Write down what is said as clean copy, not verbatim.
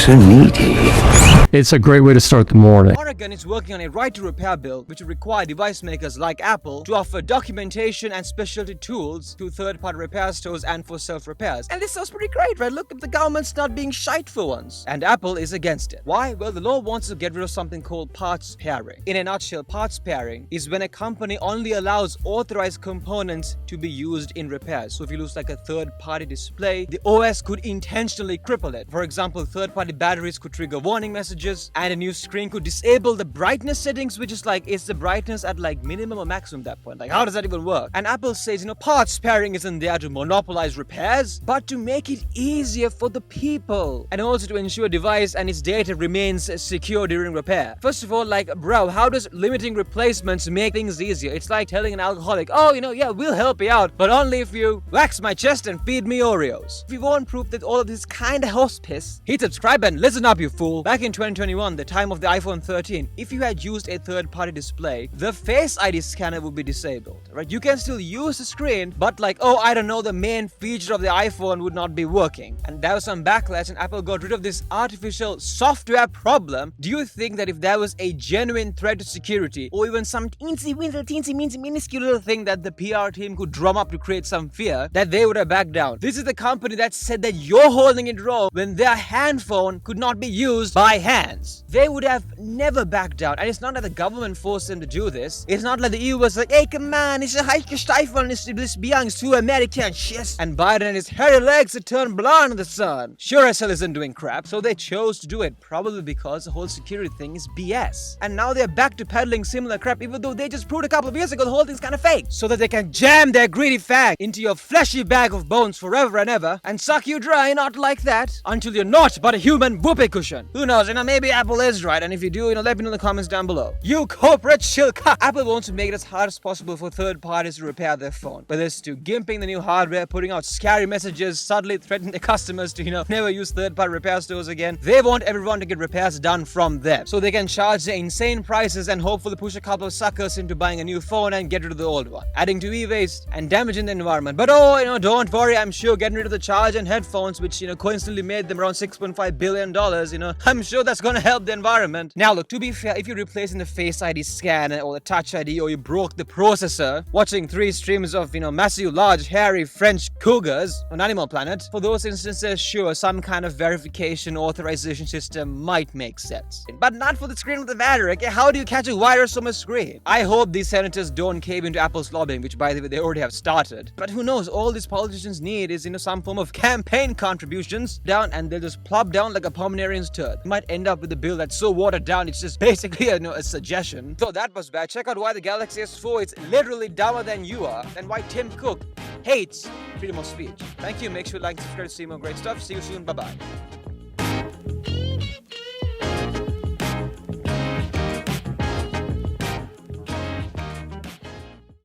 so needy. It's a great way to start the morning. Oregon is working on a right-to-repair bill which would require device makers like Apple to offer documentation and specialty tools to third-party repair stores and for self-repairs. And this sounds pretty great, right? Look, the government's not being shite for once. And Apple is against it. Why? Well, the law wants to get rid of something called parts pairing. In a nutshell, parts pairing is when a company only allows authorized components to be used in repairs. So if you lose like a third-party display, the OS could intentionally cripple it. For example, third-party batteries could trigger warning messages, and a new screen could disable the brightness settings, which is like, is the brightness at like minimum or maximum at that point? Like, how does that even work? And Apple says, parts pairing isn't there to monopolize repairs, but to make it easier for the people, and also to ensure device and its data remains secure during repair. First of all, like, bro, how does limiting replacements make things easier? It's like telling an alcoholic, oh, yeah, we'll help you out, but only if you wax my chest and feed me Oreos. If you want proof that all of this kinda horse piss, hit subscribe and listen up, you fool. Back in 2021, the time of the iPhone 13, if you had used a third-party display, the Face ID scanner would be disabled, right? You can still use the screen, but like, the main feature of the iPhone would not be working. And there was some backlash, and Apple got rid of this artificial software problem. Do you think that if there was a genuine threat to security, or even some teensy minuscule little thing that the PR team could drum up to create some fear, that they would have backed down? This is the company that said that you're holding it wrong when their hand phone could not be used by hands. They would have never backed down. And it's not that the government forced them to do this. It's not like the EU was like, hey, come on, it's a Heichgesteifel, it's this Beyonce to American shit. And Biden and his hairy legs had turned blonde in the sun. Sure as hell isn't doing crap, so they chose to do it, probably because the whole security thing is BS. And now they're back to peddling similar crap, even though they just proved a couple of years ago the whole thing's kind of fake, so that they can jam their greedy fag into your fleshy bag of bones forever and ever, and suck you dry, not like that, until you're not but a human whoopee cushion. Who knows, maybe Apple is right, and if you do, let me know in the comments down below. You corporate shilka! Apple wants to make it as hard as possible for third parties to repair their phone, whether it's to gimping the new hardware, putting out scary messages, subtly threatening their customers to, never use third-party repair stores again. They want everyone to get repairs done from them, so they can charge the insane prices and hopefully push a couple of suckers into buying a new phone and get rid of the old one, adding to e-waste and damaging the environment. But don't worry, I'm sure getting rid of the charger and headphones, which, coincidentally made them around $6.5 billion, I'm sure that's gonna help the environment. Now look, to be fair, if you're replacing the Face ID scanner or the Touch ID, or you broke the processor watching 3 streams of, massive, large, hairy French cougars on Animal Planet, for those instances, sure, some kind of verification authorization system might make sense. But not for the screen of the battery. Okay? How do you catch a virus from a screen? I hope these senators don't cave into Apple's lobbying, which by the way, they already have started. But who knows, all these politicians need is, some form of campaign contributions down, and they'll just plop down like a Pomeranian's turd. You might end up with a bill that's so watered down, it's just basically a suggestion. So that was bad. Check out why the Galaxy S4 is literally dumber than you are, and why Tim Cook hates freedom of speech. Thank you. Make sure to like and subscribe to see more great stuff. See you soon. Bye-bye.